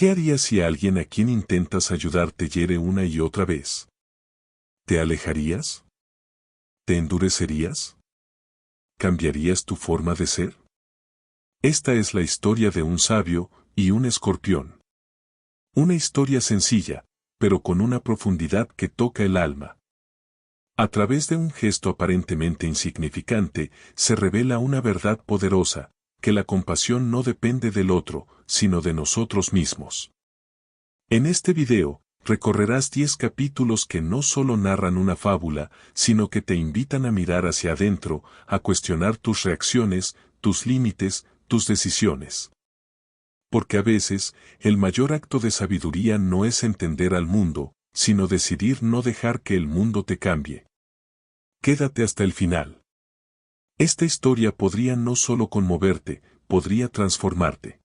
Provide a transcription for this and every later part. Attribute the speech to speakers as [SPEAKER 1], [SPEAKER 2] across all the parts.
[SPEAKER 1] ¿Qué harías si alguien a quien intentas ayudar te hiere una y otra vez? ¿Te alejarías? ¿Te endurecerías? ¿Cambiarías tu forma de ser? Esta es la historia de un sabio y un escorpión. Una historia sencilla, pero con una profundidad que toca el alma. A través de un gesto aparentemente insignificante, se revela una verdad poderosa, que la compasión no depende del otro, sino de nosotros mismos. En este video, recorrerás 10 capítulos que no solo narran una fábula, sino que te invitan a mirar hacia adentro, a cuestionar tus reacciones, tus límites, tus decisiones. Porque a veces, el mayor acto de sabiduría no es entender al mundo, sino decidir no dejar que el mundo te cambie. Quédate hasta el final. Esta historia podría no solo conmoverte, podría transformarte.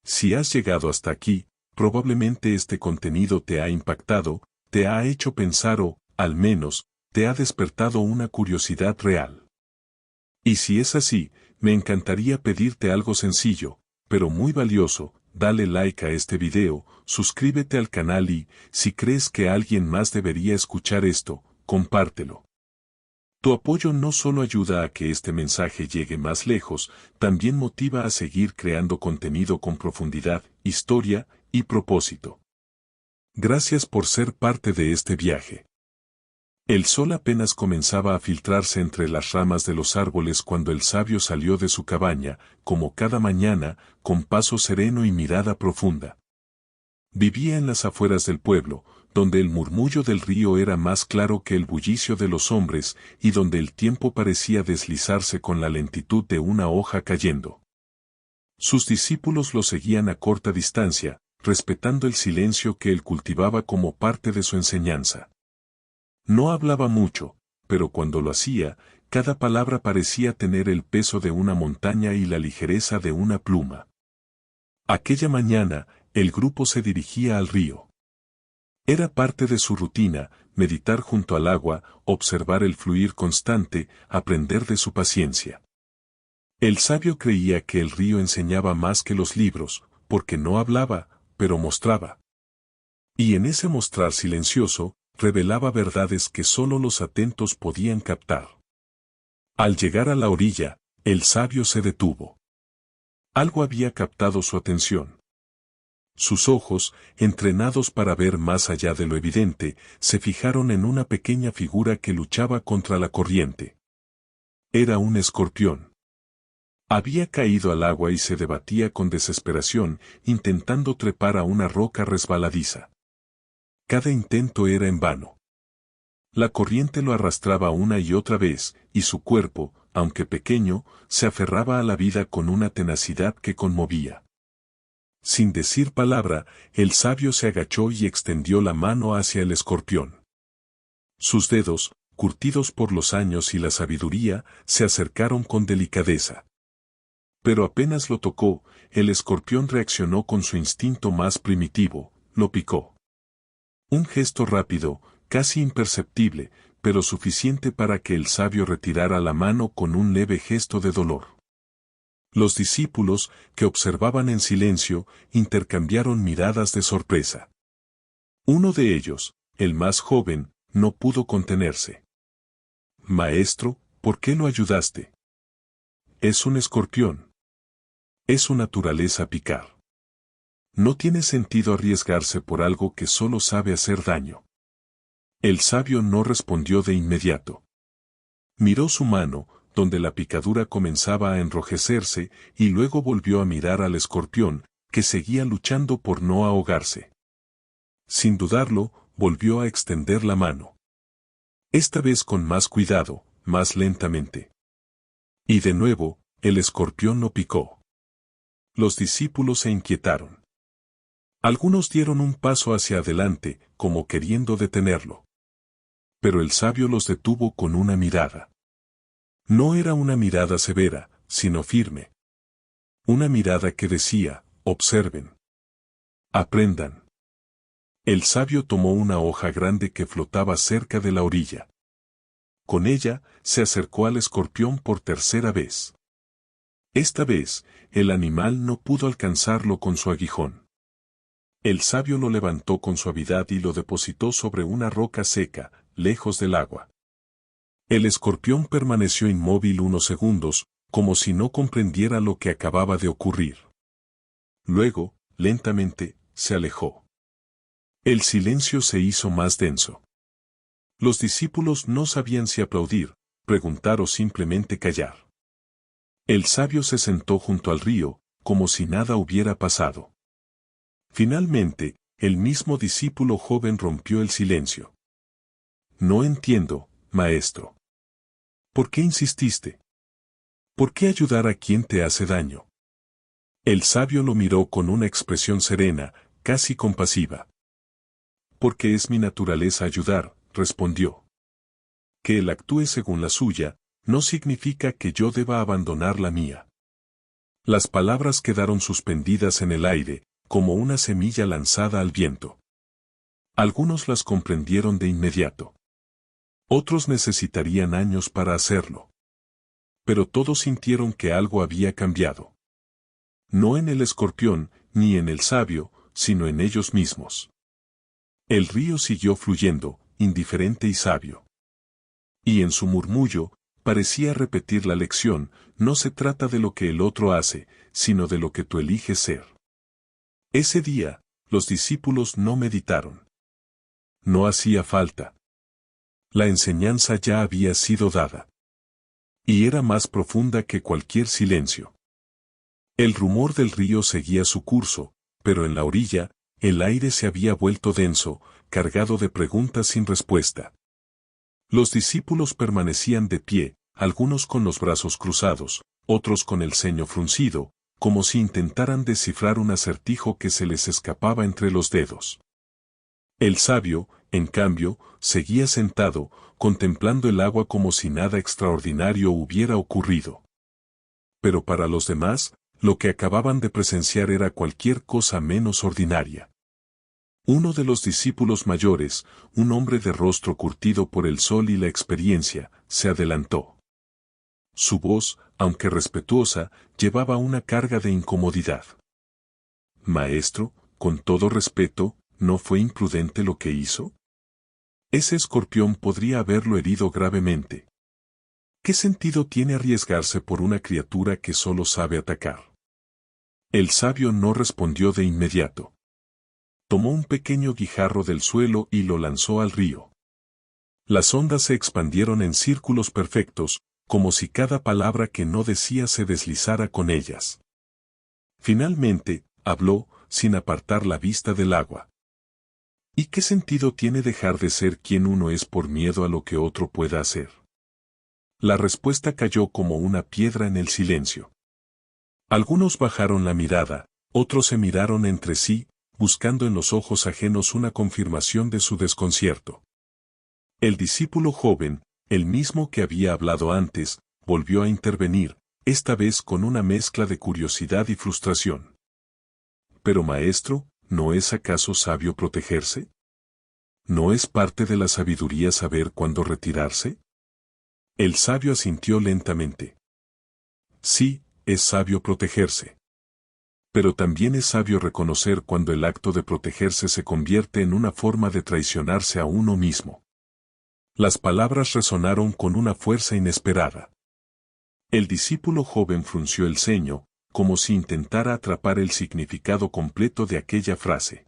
[SPEAKER 1] Si has llegado hasta aquí, probablemente este contenido te ha impactado, te ha hecho pensar o, al menos, te ha despertado una curiosidad real. Y si es así, me encantaría pedirte algo sencillo, pero muy valioso: dale like a este video, suscríbete al canal y, si crees que alguien más debería escuchar esto, compártelo. Tu apoyo no solo ayuda a que este mensaje llegue más lejos, también motiva a seguir creando contenido con profundidad, historia y propósito. Gracias por ser parte de este viaje. El sol apenas comenzaba a filtrarse entre las ramas de los árboles cuando el sabio salió de su cabaña, como cada mañana, con paso sereno y mirada profunda. Vivía en las afueras del pueblo, donde el murmullo del río era más claro que el bullicio de los hombres y donde el tiempo parecía deslizarse con la lentitud de una hoja cayendo. Sus discípulos lo seguían a corta distancia, respetando el silencio que él cultivaba como parte de su enseñanza. No hablaba mucho, pero cuando lo hacía, cada palabra parecía tener el peso de una montaña y la ligereza de una pluma. Aquella mañana, el grupo se dirigía al río. Era parte de su rutina, meditar junto al agua, observar el fluir constante, aprender de su paciencia. El sabio creía que el río enseñaba más que los libros, porque no hablaba, pero mostraba. Y en ese mostrar silencioso, revelaba verdades que solo los atentos podían captar. Al llegar a la orilla, el sabio se detuvo. Algo había captado su atención. Sus ojos, entrenados para ver más allá de lo evidente, se fijaron en una pequeña figura que luchaba contra la corriente. Era un escorpión. Había caído al agua y se debatía con desesperación, intentando trepar a una roca resbaladiza. Cada intento era en vano. La corriente lo arrastraba una y otra vez, y su cuerpo, aunque pequeño, se aferraba a la vida con una tenacidad que conmovía. Sin decir palabra, el sabio se agachó y extendió la mano hacia el escorpión. Sus dedos, curtidos por los años y la sabiduría, se acercaron con delicadeza. Pero apenas lo tocó, el escorpión reaccionó con su instinto más primitivo: lo picó. Un gesto rápido, casi imperceptible, pero suficiente para que el sabio retirara la mano con un leve gesto de dolor. Los discípulos, que observaban en silencio, intercambiaron miradas de sorpresa. Uno de ellos, el más joven, no pudo contenerse. «Maestro, ¿por qué lo ayudaste? Es un escorpión. Es su naturaleza picar. No tiene sentido arriesgarse por algo que solo sabe hacer daño». El sabio no respondió de inmediato. Miró su mano, donde la picadura comenzaba a enrojecerse, y luego volvió a mirar al escorpión, que seguía luchando por no ahogarse. Sin dudarlo, volvió a extender la mano. Esta vez con más cuidado, más lentamente. Y de nuevo, el escorpión lo picó. Los discípulos se inquietaron. Algunos dieron un paso hacia adelante, como queriendo detenerlo. Pero el sabio los detuvo con una mirada. No era una mirada severa, sino firme. Una mirada que decía: observen. Aprendan. El sabio tomó una hoja grande que flotaba cerca de la orilla. Con ella, se acercó al escorpión por tercera vez. Esta vez, el animal no pudo alcanzarlo con su aguijón. El sabio lo levantó con suavidad y lo depositó sobre una roca seca, lejos del agua. El escorpión permaneció inmóvil unos segundos, como si no comprendiera lo que acababa de ocurrir. Luego, lentamente, se alejó. El silencio se hizo más denso. Los discípulos no sabían si aplaudir, preguntar o simplemente callar. El sabio se sentó junto al río, como si nada hubiera pasado. Finalmente, el mismo discípulo joven rompió el silencio. No entiendo, maestro. ¿Por qué insististe? ¿Por qué ayudar a quien te hace daño? El sabio lo miró con una expresión serena, casi compasiva. Porque es mi naturaleza ayudar, respondió. Que él actúe según la suya, no significa que yo deba abandonar la mía. Las palabras quedaron suspendidas en el aire, como una semilla lanzada al viento. Algunos las comprendieron de inmediato. Otros necesitarían años para hacerlo. Pero todos sintieron que algo había cambiado. No en el escorpión, ni en el sabio, sino en ellos mismos. El río siguió fluyendo, indiferente y sabio. Y en su murmullo, parecía repetir la lección: no se trata de lo que el otro hace, sino de lo que tú eliges ser. Ese día, los discípulos no meditaron. No hacía falta. La enseñanza ya había sido dada. Y era más profunda que cualquier silencio. El rumor del río seguía su curso, pero en la orilla, el aire se había vuelto denso, cargado de preguntas sin respuesta. Los discípulos permanecían de pie, algunos con los brazos cruzados, otros con el ceño fruncido, como si intentaran descifrar un acertijo que se les escapaba entre los dedos. El sabio, en cambio, seguía sentado, contemplando el agua como si nada extraordinario hubiera ocurrido. Pero para los demás, lo que acababan de presenciar era cualquier cosa menos ordinaria. Uno de los discípulos mayores, un hombre de rostro curtido por el sol y la experiencia, se adelantó. Su voz, aunque respetuosa, llevaba una carga de incomodidad. Maestro, con todo respeto, ¿no fue imprudente lo que hizo? Ese escorpión podría haberlo herido gravemente. ¿Qué sentido tiene arriesgarse por una criatura que solo sabe atacar? El sabio no respondió de inmediato. Tomó un pequeño guijarro del suelo y lo lanzó al río. Las ondas se expandieron en círculos perfectos, como si cada palabra que no decía se deslizara con ellas. Finalmente, habló, sin apartar la vista del agua. ¿Y qué sentido tiene dejar de ser quien uno es por miedo a lo que otro pueda hacer? La respuesta cayó como una piedra en el silencio. Algunos bajaron la mirada, otros se miraron entre sí, buscando en los ojos ajenos una confirmación de su desconcierto. El discípulo joven, el mismo que había hablado antes, volvió a intervenir, esta vez con una mezcla de curiosidad y frustración. Pero maestro, ¿no es acaso sabio protegerse? ¿No es parte de la sabiduría saber cuándo retirarse? El sabio asintió lentamente. Sí, es sabio protegerse. Pero también es sabio reconocer cuando el acto de protegerse se convierte en una forma de traicionarse a uno mismo. Las palabras resonaron con una fuerza inesperada. El discípulo joven frunció el ceño, como si intentara atrapar el significado completo de aquella frase.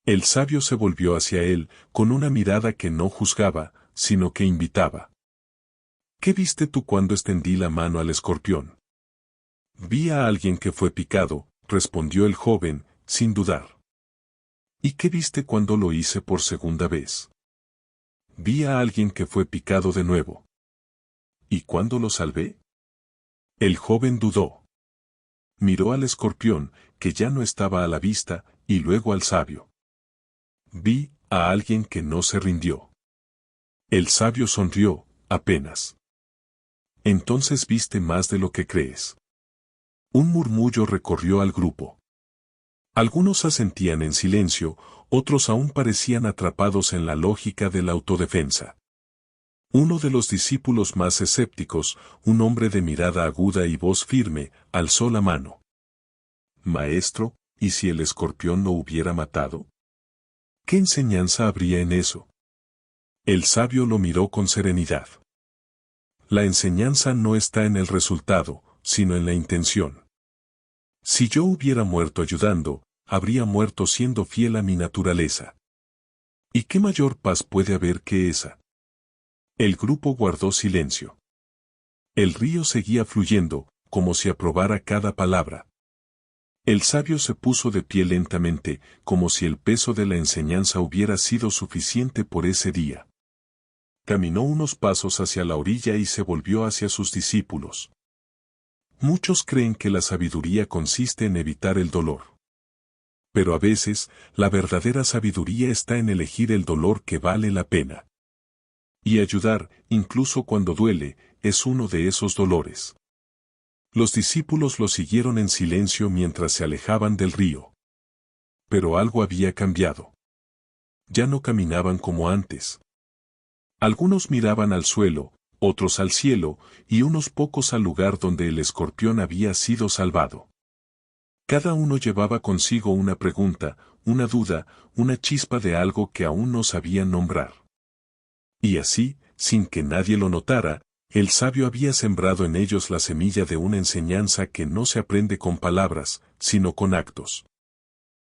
[SPEAKER 1] El sabio se volvió hacia él, con una mirada que no juzgaba, sino que invitaba. ¿Qué viste tú cuando extendí la mano al escorpión? Vi a alguien que fue picado, respondió el joven, sin dudar. ¿Y qué viste cuando lo hice por segunda vez? Vi a alguien que fue picado de nuevo. ¿Y cuándo lo salvé? El joven dudó. Miró al escorpión, que ya no estaba a la vista, y luego al sabio. Vi a alguien que no se rindió. El sabio sonrió, apenas. Entonces viste más de lo que crees. Un murmullo recorrió al grupo. Algunos asentían en silencio, otros aún parecían atrapados en la lógica de la autodefensa. Uno de los discípulos más escépticos, un hombre de mirada aguda y voz firme, alzó la mano. Maestro, ¿y si el escorpión lo hubiera matado? ¿Qué enseñanza habría en eso? El sabio lo miró con serenidad. La enseñanza no está en el resultado, sino en la intención. Si yo hubiera muerto ayudando, habría muerto siendo fiel a mi naturaleza. ¿Y qué mayor paz puede haber que esa? El grupo guardó silencio. El río seguía fluyendo, como si aprobara cada palabra. El sabio se puso de pie lentamente, como si el peso de la enseñanza hubiera sido suficiente por ese día. Caminó unos pasos hacia la orilla y se volvió hacia sus discípulos. Muchos creen que la sabiduría consiste en evitar el dolor. Pero a veces, la verdadera sabiduría está en elegir el dolor que vale la pena. Y ayudar, incluso cuando duele, es uno de esos dolores. Los discípulos lo siguieron en silencio mientras se alejaban del río. Pero algo había cambiado. Ya no caminaban como antes. Algunos miraban al suelo, otros al cielo, y unos pocos al lugar donde el escorpión había sido salvado. Cada uno llevaba consigo una pregunta, una duda, una chispa de algo que aún no sabían nombrar. Y así, sin que nadie lo notara, el sabio había sembrado en ellos la semilla de una enseñanza que no se aprende con palabras, sino con actos.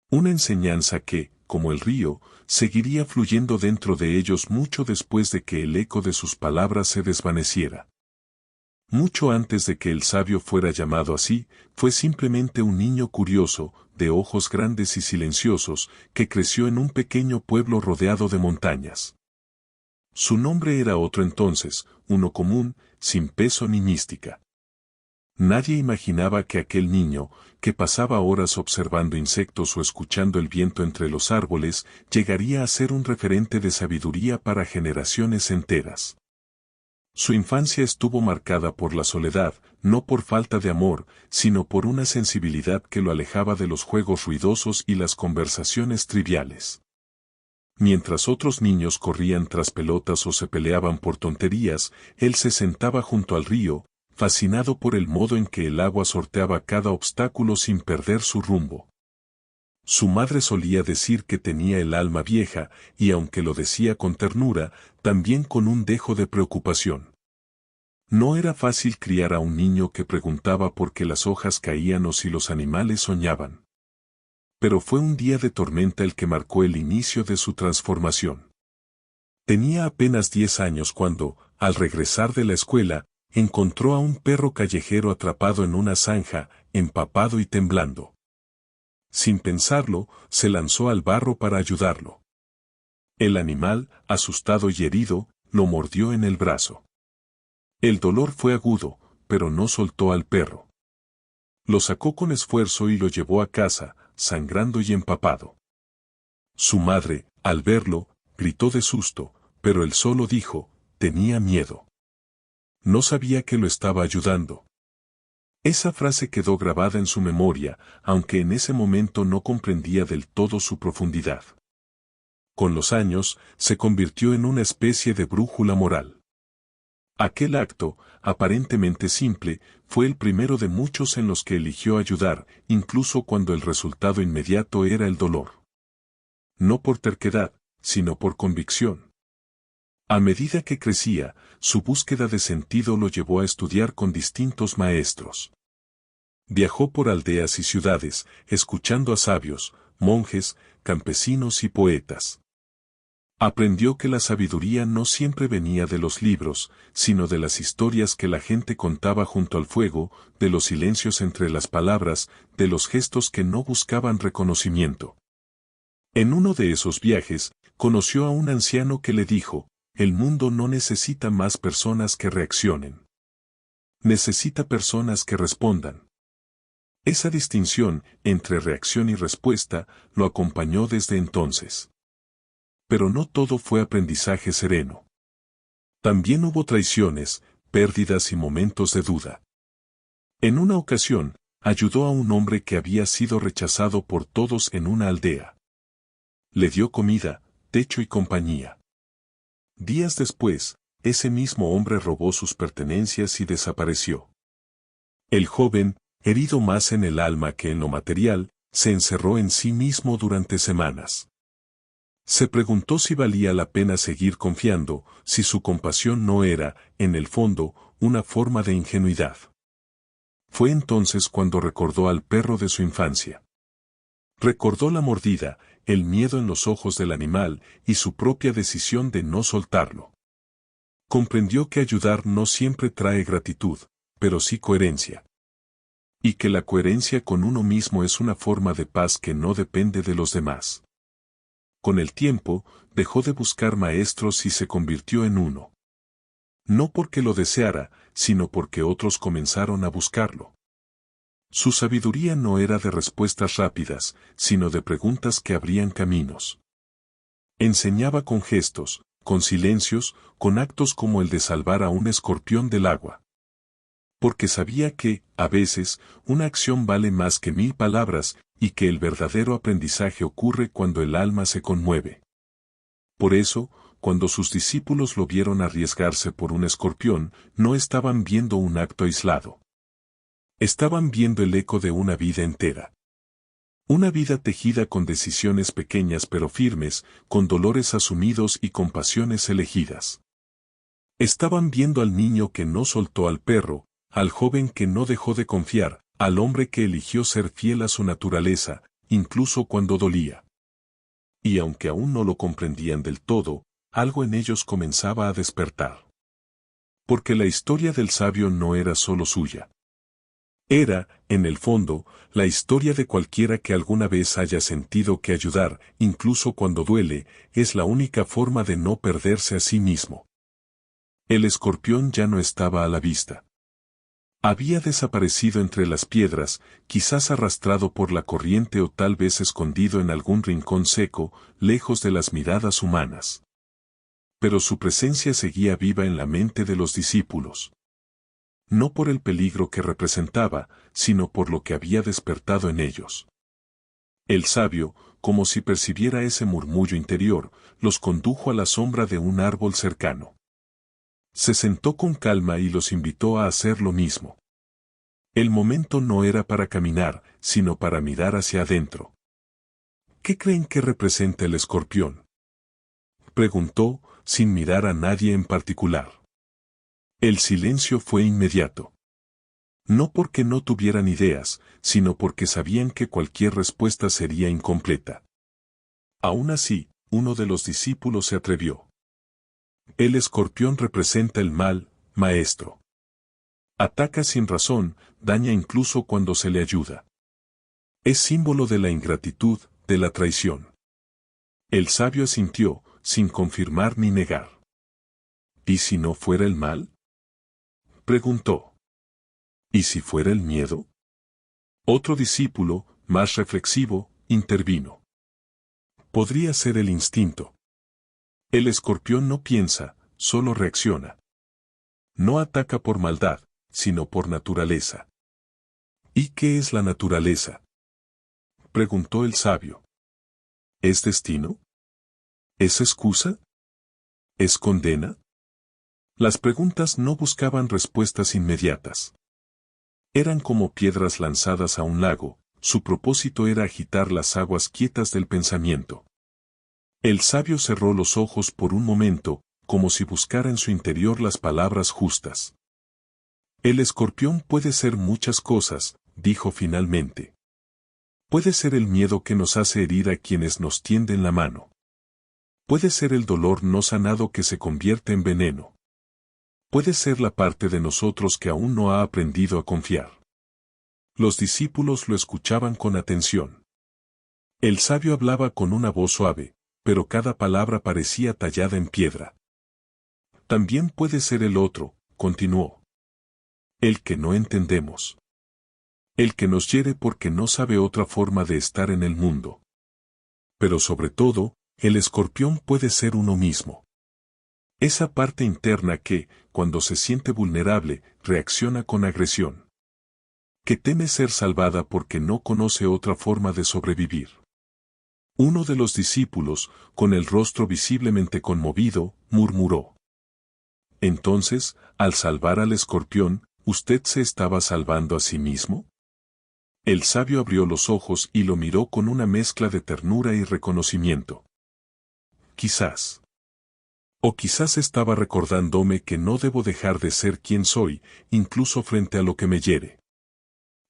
[SPEAKER 1] Una enseñanza que, como el río, seguiría fluyendo dentro de ellos mucho después de que el eco de sus palabras se desvaneciera. Mucho antes de que el sabio fuera llamado así, fue simplemente un niño curioso, de ojos grandes y silenciosos, que creció en un pequeño pueblo rodeado de montañas. Su nombre era otro entonces, uno común, sin peso ni mística. Nadie imaginaba que aquel niño, que pasaba horas observando insectos o escuchando el viento entre los árboles, llegaría a ser un referente de sabiduría para generaciones enteras. Su infancia estuvo marcada por la soledad, no por falta de amor, sino por una sensibilidad que lo alejaba de los juegos ruidosos y las conversaciones triviales. Mientras otros niños corrían tras pelotas o se peleaban por tonterías, él se sentaba junto al río, fascinado por el modo en que el agua sorteaba cada obstáculo sin perder su rumbo. Su madre solía decir que tenía el alma vieja, y aunque lo decía con ternura, también con un dejo de preocupación. No era fácil criar a un niño que preguntaba por qué las hojas caían o si los animales soñaban. Pero fue un día de tormenta el que marcó el inicio de su transformación. Tenía apenas 10 años cuando, al regresar de la escuela, encontró a un perro callejero atrapado en una zanja, empapado y temblando. Sin pensarlo, se lanzó al barro para ayudarlo. El animal, asustado y herido, lo mordió en el brazo. El dolor fue agudo, pero no soltó al perro. Lo sacó con esfuerzo y lo llevó a casa, sangrando y empapado. Su madre, al verlo, gritó de susto, pero él solo dijo, tenía miedo. No sabía que lo estaba ayudando. Esa frase quedó grabada en su memoria, aunque en ese momento no comprendía del todo su profundidad. Con los años, se convirtió en una especie de brújula moral. Aquel acto, aparentemente simple, fue el primero de muchos en los que eligió ayudar, incluso cuando el resultado inmediato era el dolor. No por terquedad, sino por convicción. A medida que crecía, su búsqueda de sentido lo llevó a estudiar con distintos maestros. Viajó por aldeas y ciudades, escuchando a sabios, monjes, campesinos y poetas. Aprendió que la sabiduría no siempre venía de los libros, sino de las historias que la gente contaba junto al fuego, de los silencios entre las palabras, de los gestos que no buscaban reconocimiento. En uno de esos viajes, conoció a un anciano que le dijo, el mundo no necesita más personas que reaccionen. Necesita personas que respondan. Esa distinción entre reacción y respuesta lo acompañó desde entonces. Pero no todo fue aprendizaje sereno. También hubo traiciones, pérdidas y momentos de duda. En una ocasión, ayudó a un hombre que había sido rechazado por todos en una aldea. Le dio comida, techo y compañía. Días después, ese mismo hombre robó sus pertenencias y desapareció. El joven, herido más en el alma que en lo material, se encerró en sí mismo durante semanas. Se preguntó si valía la pena seguir confiando, si su compasión no era, en el fondo, una forma de ingenuidad. Fue entonces cuando recordó al perro de su infancia. Recordó la mordida, el miedo en los ojos del animal y su propia decisión de no soltarlo. Comprendió que ayudar no siempre trae gratitud, pero sí coherencia. Y que la coherencia con uno mismo es una forma de paz que no depende de los demás. Con el tiempo, dejó de buscar maestros y se convirtió en uno. No porque lo deseara, sino porque otros comenzaron a buscarlo. Su sabiduría no era de respuestas rápidas, sino de preguntas que abrían caminos. Enseñaba con gestos, con silencios, con actos como el de salvar a un escorpión del agua. Porque sabía que, a veces, una acción vale más que 1000 palabras, y que el verdadero aprendizaje ocurre cuando el alma se conmueve. Por eso, cuando sus discípulos lo vieron arriesgarse por un escorpión, no estaban viendo un acto aislado. Estaban viendo el eco de una vida entera. Una vida tejida con decisiones pequeñas pero firmes, con dolores asumidos y con pasiones elegidas. Estaban viendo al niño que no soltó al perro, al joven que no dejó de confiar, al hombre que eligió ser fiel a su naturaleza, incluso cuando dolía. Y aunque aún no lo comprendían del todo, algo en ellos comenzaba a despertar. Porque la historia del sabio no era solo suya. Era, en el fondo, la historia de cualquiera que alguna vez haya sentido que ayudar, incluso cuando duele, es la única forma de no perderse a sí mismo. El escorpión ya no estaba a la vista. Había desaparecido entre las piedras, quizás arrastrado por la corriente o tal vez escondido en algún rincón seco, lejos de las miradas humanas. Pero su presencia seguía viva en la mente de los discípulos. No por el peligro que representaba, sino por lo que había despertado en ellos. El sabio, como si percibiera ese murmullo interior, los condujo a la sombra de un árbol cercano. Se sentó con calma y los invitó a hacer lo mismo. El momento no era para caminar, sino para mirar hacia adentro. ¿Qué creen que representa el escorpión?, preguntó, sin mirar a nadie en particular. El silencio fue inmediato. No porque no tuvieran ideas, sino porque sabían que cualquier respuesta sería incompleta. Aún así, uno de los discípulos se atrevió. El escorpión representa el mal, maestro. Ataca sin razón, daña incluso cuando se le ayuda. Es símbolo de la ingratitud, de la traición. El sabio asintió, sin confirmar ni negar. ¿Y si no fuera el mal?, preguntó. ¿Y si fuera el miedo? Otro discípulo, más reflexivo, intervino. Podría ser el instinto. El escorpión no piensa, solo reacciona. No ataca por maldad, sino por naturaleza. ¿Y qué es la naturaleza?, preguntó el sabio. ¿Es destino? ¿Es excusa? ¿Es condena? Las preguntas no buscaban respuestas inmediatas. Eran como piedras lanzadas a un lago, su propósito era agitar las aguas quietas del pensamiento. El sabio cerró los ojos por un momento, como si buscara en su interior las palabras justas. El escorpión puede ser muchas cosas, dijo finalmente. Puede ser el miedo que nos hace herir a quienes nos tienden la mano. Puede ser el dolor no sanado que se convierte en veneno. Puede ser la parte de nosotros que aún no ha aprendido a confiar. Los discípulos lo escuchaban con atención. El sabio hablaba con una voz suave, pero cada palabra parecía tallada en piedra. También puede ser el otro, continuó. El que no entendemos. El que nos hiere porque no sabe otra forma de estar en el mundo. Pero sobre todo, el escorpión puede ser uno mismo. Esa parte interna que, cuando se siente vulnerable, reacciona con agresión. Que teme ser salvada porque no conoce otra forma de sobrevivir. Uno de los discípulos, con el rostro visiblemente conmovido, murmuró. Entonces, al salvar al escorpión, ¿usted se estaba salvando a sí mismo? El sabio abrió los ojos y lo miró con una mezcla de ternura y reconocimiento. Quizás. O quizás estaba recordándome que no debo dejar de ser quien soy, incluso frente a lo que me hiere.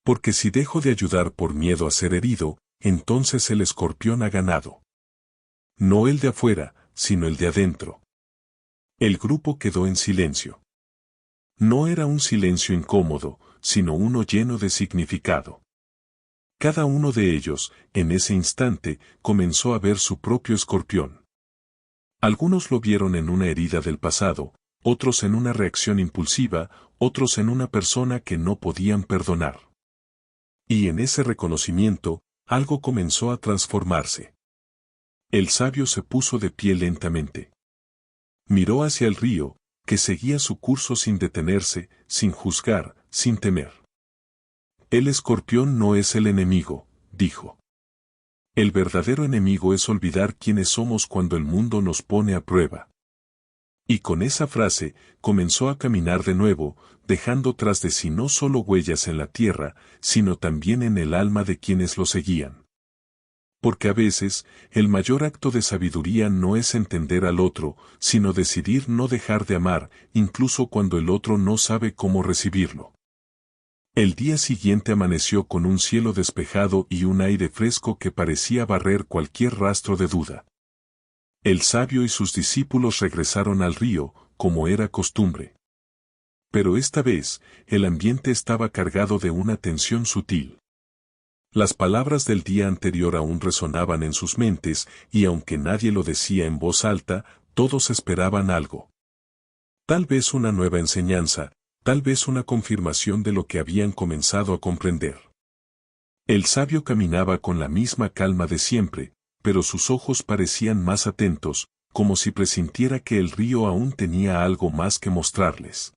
[SPEAKER 1] Porque si dejo de ayudar por miedo a ser herido, entonces el escorpión ha ganado. No el de afuera, sino el de adentro. El grupo quedó en silencio. No era un silencio incómodo, sino uno lleno de significado. Cada uno de ellos, en ese instante, comenzó a ver su propio escorpión. Algunos lo vieron en una herida del pasado, otros en una reacción impulsiva, otros en una persona que no podían perdonar. Y en ese reconocimiento, algo comenzó a transformarse. El sabio se puso de pie lentamente. Miró hacia el río, que seguía su curso sin detenerse, sin juzgar, sin temer. El escorpión no es el enemigo, dijo. El verdadero enemigo es olvidar quiénes somos cuando el mundo nos pone a prueba. Y con esa frase, comenzó a caminar de nuevo, dejando tras de sí no solo huellas en la tierra, sino también en el alma de quienes lo seguían. Porque a veces, el mayor acto de sabiduría no es entender al otro, sino decidir no dejar de amar, incluso cuando el otro no sabe cómo recibirlo. El día siguiente amaneció con un cielo despejado y un aire fresco que parecía barrer cualquier rastro de duda. El sabio y sus discípulos regresaron al río, como era costumbre. Pero esta vez, el ambiente estaba cargado de una tensión sutil. Las palabras del día anterior aún resonaban en sus mentes, y aunque nadie lo decía en voz alta, todos esperaban algo. Tal vez una nueva enseñanza, tal vez una confirmación de lo que habían comenzado a comprender. El sabio caminaba con la misma calma de siempre, pero sus ojos parecían más atentos, como si presintiera que el río aún tenía algo más que mostrarles.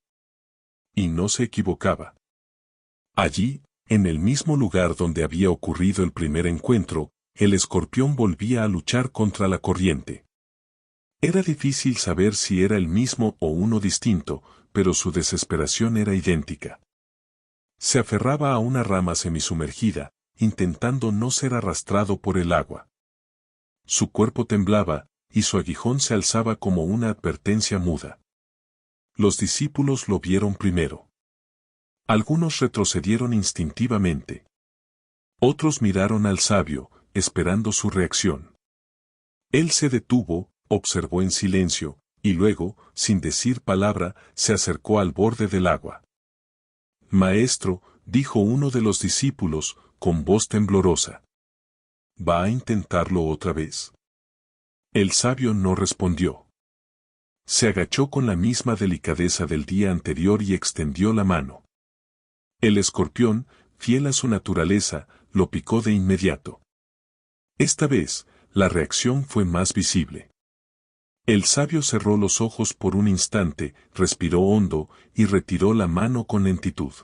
[SPEAKER 1] Y no se equivocaba. Allí, en el mismo lugar donde había ocurrido el primer encuentro, el escorpión volvía a luchar contra la corriente. Era difícil saber si era el mismo o uno distinto, pero su desesperación era idéntica. Se aferraba a una rama semisumergida, intentando no ser arrastrado por el agua. Su cuerpo temblaba, y su aguijón se alzaba como una advertencia muda. Los discípulos lo vieron primero. Algunos retrocedieron instintivamente. Otros miraron al sabio, esperando su reacción. Él se detuvo, observó en silencio, y luego, sin decir palabra, se acercó al borde del agua. Maestro, dijo uno de los discípulos, con voz temblorosa. ¿Va a intentarlo otra vez? El sabio no respondió. Se agachó con la misma delicadeza del día anterior y extendió la mano. El escorpión, fiel a su naturaleza, lo picó de inmediato. Esta vez, la reacción fue más visible. El sabio cerró los ojos por un instante, respiró hondo, y retiró la mano con lentitud.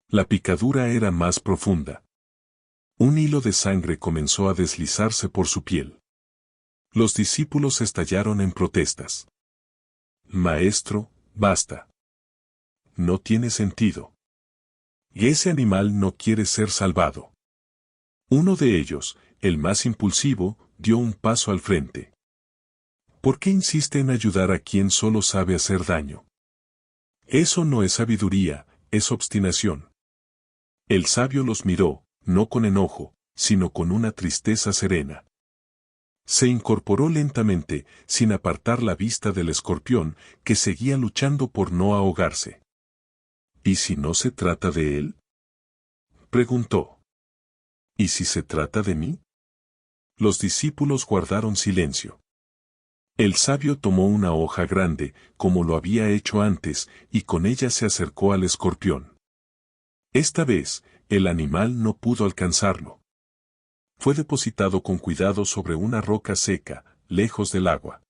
[SPEAKER 1] La picadura era más profunda. Un hilo de sangre comenzó a deslizarse por su piel. Los discípulos estallaron en protestas. Maestro, basta. No tiene sentido. Y ese animal no quiere ser salvado. Uno de ellos, el más impulsivo, dio un paso al frente. ¿Por qué insiste en ayudar a quien solo sabe hacer daño? Eso no es sabiduría, es obstinación. El sabio los miró, no con enojo, sino con una tristeza serena. Se incorporó lentamente, sin apartar la vista del escorpión, que seguía luchando por no ahogarse. ¿Y si no se trata de él? Preguntó. ¿Y si se trata de mí? Los discípulos guardaron silencio. El sabio tomó una hoja grande, como lo había hecho antes, y con ella se acercó al escorpión. Esta vez, el animal no pudo alcanzarlo. Fue depositado con cuidado sobre una roca seca, lejos del agua.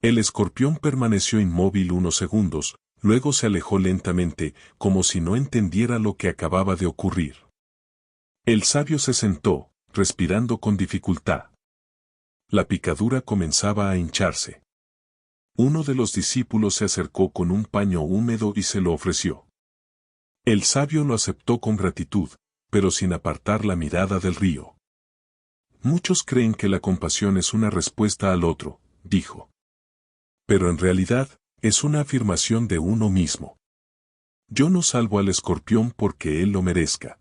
[SPEAKER 1] El escorpión permaneció inmóvil unos segundos, luego se alejó lentamente, como si no entendiera lo que acababa de ocurrir. El sabio se sentó, respirando con dificultad. La picadura comenzaba a hincharse. Uno de los discípulos se acercó con un paño húmedo y se lo ofreció. El sabio lo aceptó con gratitud, pero sin apartar la mirada del río. Muchos creen que la compasión es una respuesta al otro, dijo. Pero en realidad, es una afirmación de uno mismo. Yo no salvo al escorpión porque él lo merezca.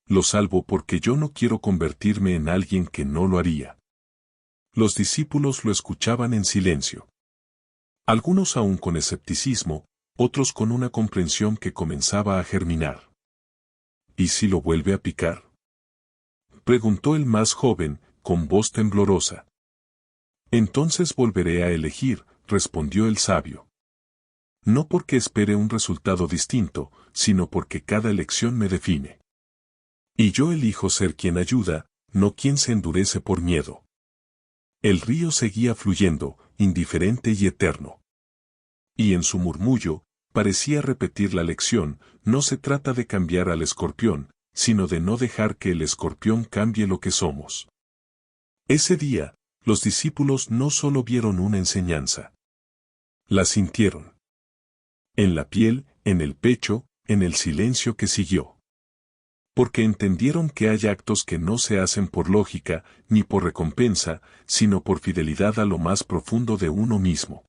[SPEAKER 1] Lo salvo porque yo no quiero convertirme en alguien que no lo haría. Los discípulos lo escuchaban en silencio. Algunos aún con escepticismo, otros con una comprensión que comenzaba a germinar. ¿Y si lo vuelve a picar?, preguntó el más joven, con voz temblorosa. Entonces volveré a elegir, respondió el sabio. No porque espere un resultado distinto, sino porque cada elección me define. Y yo elijo ser quien ayuda, no quien se endurece por miedo. El río seguía fluyendo, indiferente y eterno. Y en su murmullo, parecía repetir la lección: no se trata de cambiar al escorpión, sino de no dejar que el escorpión cambie lo que somos. Ese día, los discípulos no solo vieron una enseñanza. La sintieron. En la piel, en el pecho, en el silencio que siguió. Porque entendieron que hay actos que no se hacen por lógica, ni por recompensa, sino por fidelidad a lo más profundo de uno mismo.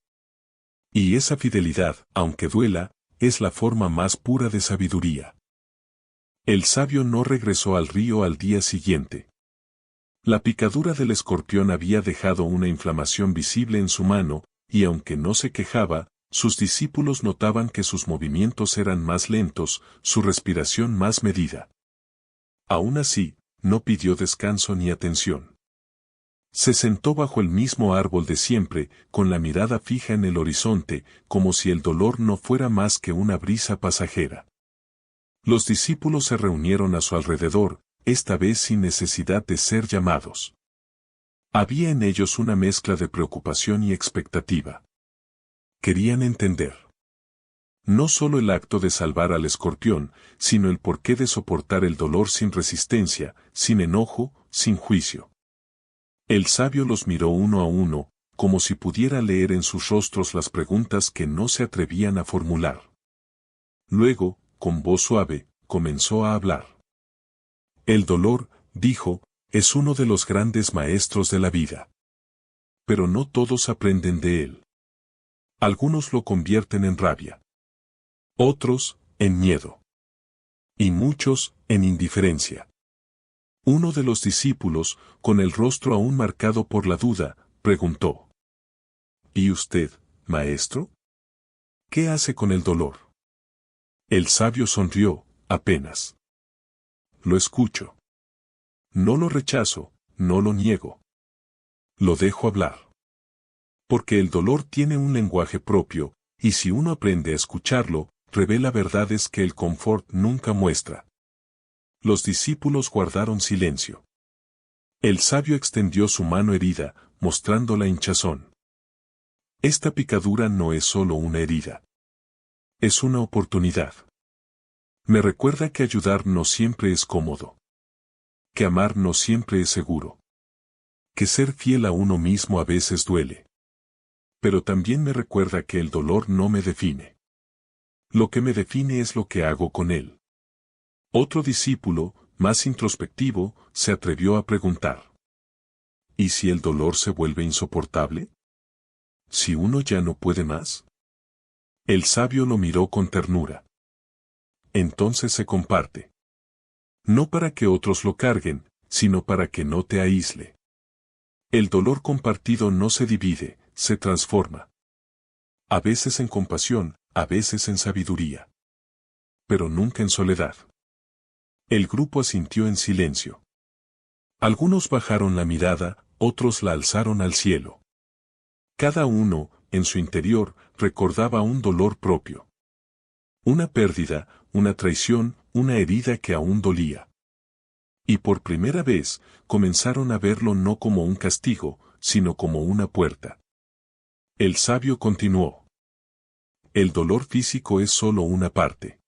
[SPEAKER 1] Y esa fidelidad, aunque duela, es la forma más pura de sabiduría. El sabio no regresó al río al día siguiente. La picadura del escorpión había dejado una inflamación visible en su mano, y aunque no se quejaba, sus discípulos notaban que sus movimientos eran más lentos, su respiración más medida. Aún así, no pidió descanso ni atención. Se sentó bajo el mismo árbol de siempre, con la mirada fija en el horizonte, como si el dolor no fuera más que una brisa pasajera. Los discípulos se reunieron a su alrededor, esta vez sin necesidad de ser llamados. Había en ellos una mezcla de preocupación y expectativa. Querían entender. No solo el acto de salvar al escorpión, sino el porqué de soportar el dolor sin resistencia, sin enojo, sin juicio. El sabio los miró uno a uno, como si pudiera leer en sus rostros las preguntas que no se atrevían a formular. Luego, con voz suave, comenzó a hablar. El dolor, dijo, es uno de los grandes maestros de la vida. Pero no todos aprenden de él. Algunos lo convierten en rabia. Otros, en miedo. Y muchos, en indiferencia. Uno de los discípulos, con el rostro aún marcado por la duda, preguntó: ¿Y usted, maestro? ¿Qué hace con el dolor? El sabio sonrió, apenas. Lo escucho. No lo rechazo, no lo niego. Lo dejo hablar. Porque el dolor tiene un lenguaje propio, y si uno aprende a escucharlo, revela verdades que el confort nunca muestra. Los discípulos guardaron silencio. El sabio extendió su mano herida, mostrando la hinchazón. Esta picadura no es solo una herida. Es una oportunidad. Me recuerda que ayudar no siempre es cómodo. Que amar no siempre es seguro. Que ser fiel a uno mismo a veces duele. Pero también me recuerda que el dolor no me define. Lo que me define es lo que hago con él. Otro discípulo, más introspectivo, se atrevió a preguntar: ¿y si el dolor se vuelve insoportable? ¿Si uno ya no puede más? El sabio lo miró con ternura. Entonces se comparte. No para que otros lo carguen, sino para que no te aísle. El dolor compartido no se divide, se transforma. A veces en compasión, a veces en sabiduría. Pero nunca en soledad. El grupo asintió en silencio. Algunos bajaron la mirada, otros la alzaron al cielo. Cada uno, en su interior, recordaba un dolor propio. Una pérdida, una traición, una herida que aún dolía. Y por primera vez, comenzaron a verlo no como un castigo, sino como una puerta. El sabio continuó: el dolor físico es solo una parte.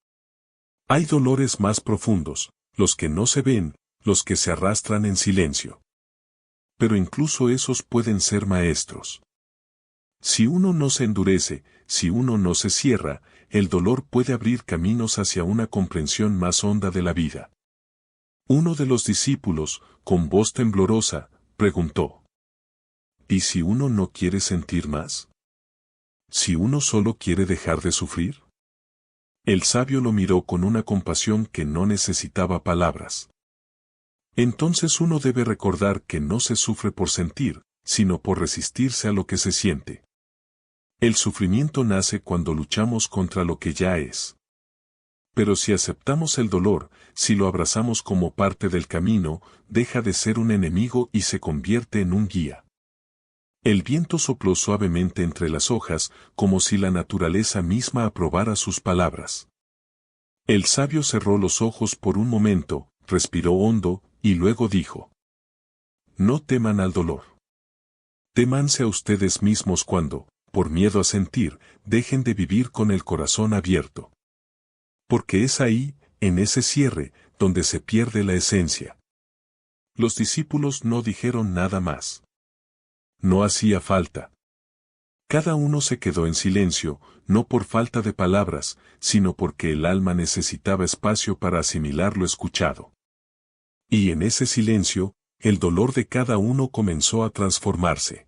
[SPEAKER 1] Hay dolores más profundos, los que no se ven, los que se arrastran en silencio. Pero incluso esos pueden ser maestros. Si uno no se endurece, si uno no se cierra, el dolor puede abrir caminos hacia una comprensión más honda de la vida. Uno de los discípulos, con voz temblorosa, preguntó: ¿Y si uno no quiere sentir más? ¿Si uno solo quiere dejar de sufrir? El sabio lo miró con una compasión que no necesitaba palabras. Entonces uno debe recordar que no se sufre por sentir, sino por resistirse a lo que se siente. El sufrimiento nace cuando luchamos contra lo que ya es. Pero si aceptamos el dolor, si lo abrazamos como parte del camino, deja de ser un enemigo y se convierte en un guía. El viento sopló suavemente entre las hojas, como si la naturaleza misma aprobara sus palabras. El sabio cerró los ojos por un momento, respiró hondo, y luego dijo: No teman al dolor. Témanse a ustedes mismos cuando, por miedo a sentir, dejen de vivir con el corazón abierto. Porque es ahí, en ese cierre, donde se pierde la esencia. Los discípulos no dijeron nada más. No hacía falta. Cada uno se quedó en silencio, no por falta de palabras, sino porque el alma necesitaba espacio para asimilar lo escuchado. Y en ese silencio, el dolor de cada uno comenzó a transformarse.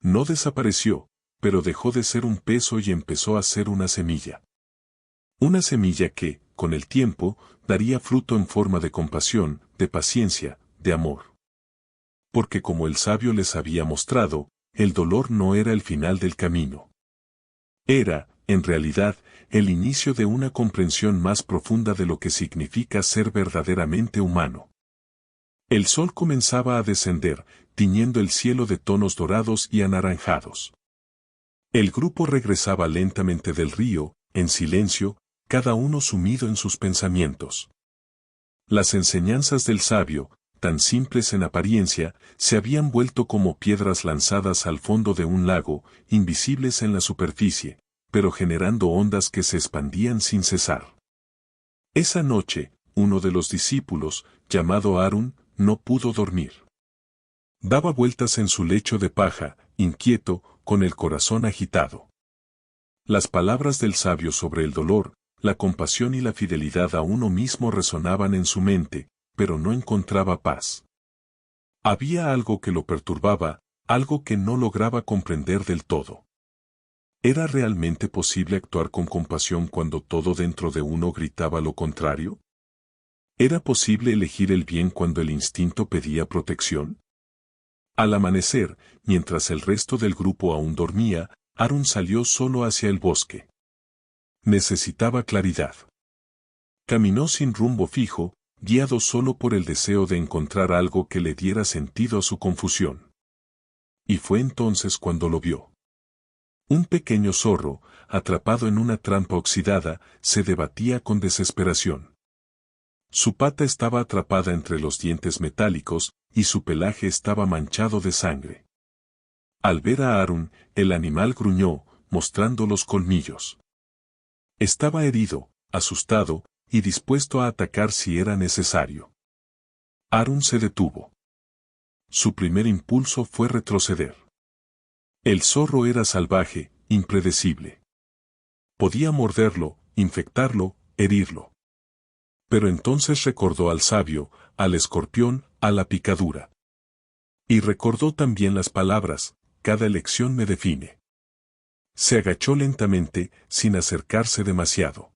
[SPEAKER 1] No desapareció, pero dejó de ser un peso y empezó a ser una semilla. Una semilla que, con el tiempo, daría fruto en forma de compasión, de paciencia, de amor. Porque como el sabio les había mostrado, el dolor no era el final del camino. Era, en realidad, el inicio de una comprensión más profunda de lo que significa ser verdaderamente humano. El sol comenzaba a descender, tiñendo el cielo de tonos dorados y anaranjados. El grupo regresaba lentamente del río, en silencio, cada uno sumido en sus pensamientos. Las enseñanzas del sabio, tan simples en apariencia, se habían vuelto como piedras lanzadas al fondo de un lago, invisibles en la superficie, pero generando ondas que se expandían sin cesar. Esa noche, uno de los discípulos, llamado Harún, no pudo dormir. Daba vueltas en su lecho de paja, inquieto, con el corazón agitado. Las palabras del sabio sobre el dolor, la compasión y la fidelidad a uno mismo resonaban en su mente, pero no encontraba paz. Había algo que lo perturbaba, algo que no lograba comprender del todo. ¿Era realmente posible actuar con compasión cuando todo dentro de uno gritaba lo contrario? ¿Era posible elegir el bien cuando el instinto pedía protección? Al amanecer, mientras el resto del grupo aún dormía, Harún salió solo hacia el bosque. Necesitaba claridad. Caminó sin rumbo fijo, guiado solo por el deseo de encontrar algo que le diera sentido a su confusión. Y fue entonces cuando lo vio. Un pequeño zorro, atrapado en una trampa oxidada, se debatía con desesperación. Su pata estaba atrapada entre los dientes metálicos, y su pelaje estaba manchado de sangre. Al ver a Harún, el animal gruñó, mostrando los colmillos. Estaba herido, asustado, y dispuesto a atacar si era necesario. Harún se detuvo. Su primer impulso fue retroceder. El zorro era salvaje, impredecible. Podía morderlo, infectarlo, herirlo. Pero entonces recordó al sabio, al escorpión, a la picadura. Y recordó también las palabras: cada elección me define. Se agachó lentamente, sin acercarse demasiado.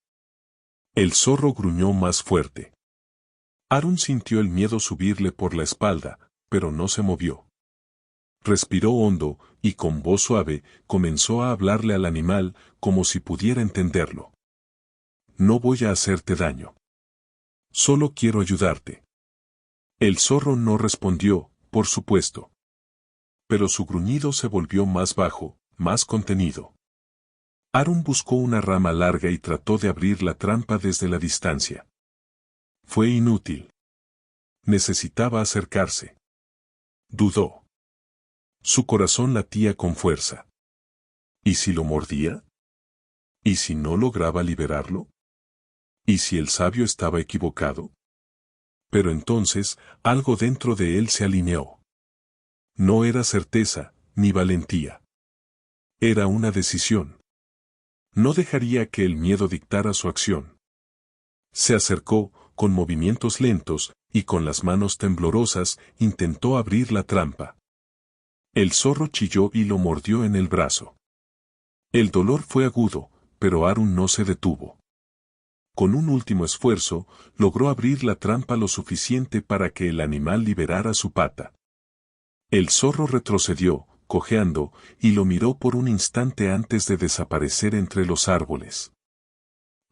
[SPEAKER 1] El zorro gruñó más fuerte. Harún sintió el miedo subirle por la espalda, pero no se movió. Respiró hondo, y con voz suave, comenzó a hablarle al animal, como si pudiera entenderlo. No voy a hacerte daño. Solo quiero ayudarte. El zorro no respondió, por supuesto. Pero su gruñido se volvió más bajo, más contenido. Harún buscó una rama larga y trató de abrir la trampa desde la distancia. Fue inútil. Necesitaba acercarse. Dudó. Su corazón latía con fuerza. ¿Y si lo mordía? ¿Y si no lograba liberarlo? ¿Y si el sabio estaba equivocado? Pero entonces, algo dentro de él se alineó. No era certeza, ni valentía. Era una decisión. No dejaría que el miedo dictara su acción. Se acercó, con movimientos lentos, y con las manos temblorosas intentó abrir la trampa. El zorro chilló y lo mordió en el brazo. El dolor fue agudo, pero Harun no se detuvo. Con un último esfuerzo, logró abrir la trampa lo suficiente para que el animal liberara su pata. El zorro retrocedió, cojeando, y lo miró por un instante antes de desaparecer entre los árboles.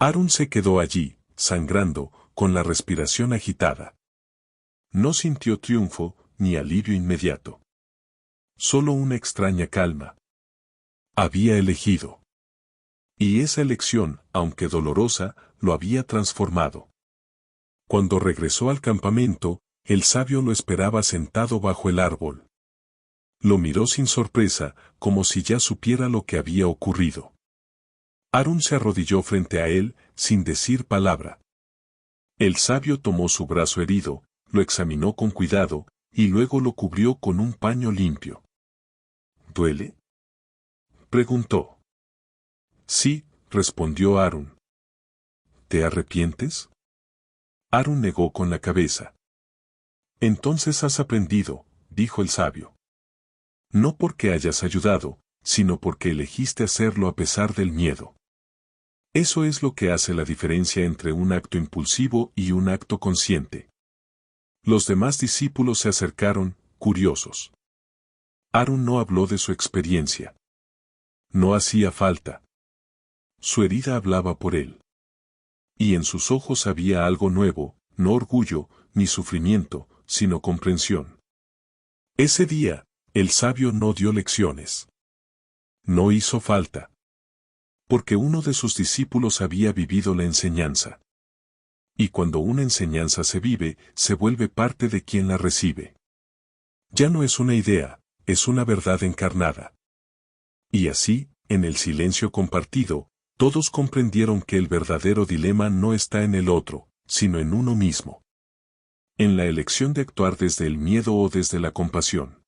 [SPEAKER 1] Harun se quedó allí, sangrando, con la respiración agitada. No sintió triunfo, ni alivio inmediato. Solo una extraña calma. Había elegido. Y esa elección, aunque dolorosa, lo había transformado. Cuando regresó al campamento, el sabio lo esperaba sentado bajo el árbol. Lo miró sin sorpresa, como si ya supiera lo que había ocurrido. Harun se arrodilló frente a él, sin decir palabra. El sabio tomó su brazo herido, lo examinó con cuidado, y luego lo cubrió con un paño limpio. ¿Duele?, preguntó. Sí, respondió Harun. ¿Te arrepientes? Harun negó con la cabeza. Entonces has aprendido, dijo el sabio. No porque hayas ayudado, sino porque elegiste hacerlo a pesar del miedo. Eso es lo que hace la diferencia entre un acto impulsivo y un acto consciente. Los demás discípulos se acercaron, curiosos. Harun no habló de su experiencia. No hacía falta. Su herida hablaba por él. Y en sus ojos había algo nuevo, no orgullo, ni sufrimiento, sino comprensión. Ese día, el sabio no dio lecciones. No hizo falta. Porque uno de sus discípulos había vivido la enseñanza. Y cuando una enseñanza se vive, se vuelve parte de quien la recibe. Ya no es una idea, es una verdad encarnada. Y así, en el silencio compartido, todos comprendieron que el verdadero dilema no está en el otro, sino en uno mismo. En la elección de actuar desde el miedo o desde la compasión.